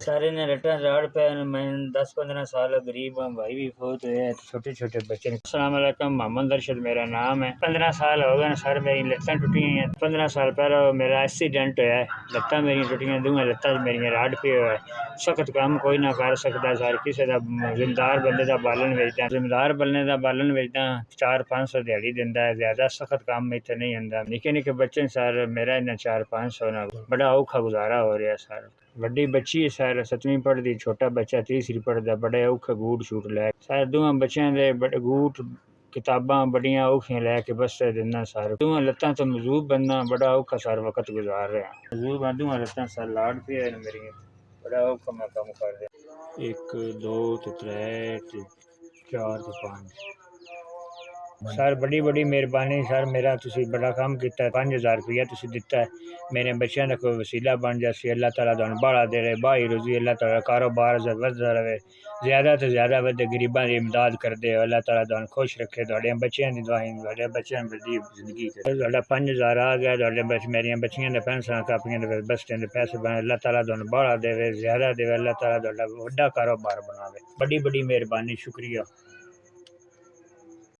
सारे ने रटा राड़ पे मैं 10-15 साल गरीब हूँ, भाई भी बहुत है, छोटे छोटे बच्चे। अस्सलाम वालेकुम, मोहम्मद अरशद मेरा नाम है। 15 साल हो गए सर मेरी लत्तां टुटी हैं। 15 साल पहले मेरा एक्सीडेंट होया है, लत्तां मेरी टुटियां, दोवें लत्तां मेरियां राड़ पे होया। सख्त काम कोई ना कर सकता सर, किसी का जिम्मेदार बंदे का बालन वेचदा, जिम्मेदार बंदे का बालन वेचदा 400-500 दिहाड़ी दिंदा है, ज्यादा सख्त काम इत्थे नहीं आंदा। निक्के निक्के बच्चे सर, मेरा इन्ना 400-500 ना बड़ा औखा गुजारा हो रहा सर। वड्डी बच्ची है सर 7वीं पढ़दी, छोटा बच्चा तीसरी पढ़दा, बड़े औखे बूट शूट लै सर, दोवें बच्चों दे बड़े बूट किताबां बड़ियां औखियां लैके बस्ते दिन्ना सर। दोवें लत्तां तो मजूब बनना बड़ा औखा सर वक्त गुजार रहा। मजूब दोवें लत्तां सर लाड़ पे मेरी, बड़ा औखा मैं कम कर रहा। 1 2 3 4 5 सर, बड़ी बड़ी मेहरबानी सर, मेरा तुसी बड़ा काम किया। 5000 रुपया तुसी दिता है, मेरे बच्चों का कोई वसीला बन जासी। अल्लाह ताला तुहानू बाड़ा दे रहे, बाही रोजी अल्लाह ताला कारोबार वधदा रहे, ज़्यादा तो ज़्यादा वधे, गरीबां दी इमदाद करदे हो। अल्लाह ताला तुहानू खुश रखे, तुहाडे बच्चों दी दुआएं, तुहाडे बच्चों बड़ी जिंदगी करे। तुहाडा 5000 आ गया, तुहाडे मेरियां बच्चियां दे पेंसिलां कापियां दे बस्तें दे पैसे बने। अल्लाह ताला तुहानू बाड़ा देवे, ज़्यादा देवे, अल्लाह ताला तुहाडा वड्डा कारोबार बनावे। बड़ी बड़ी मेहरबानी, शुक्रिया।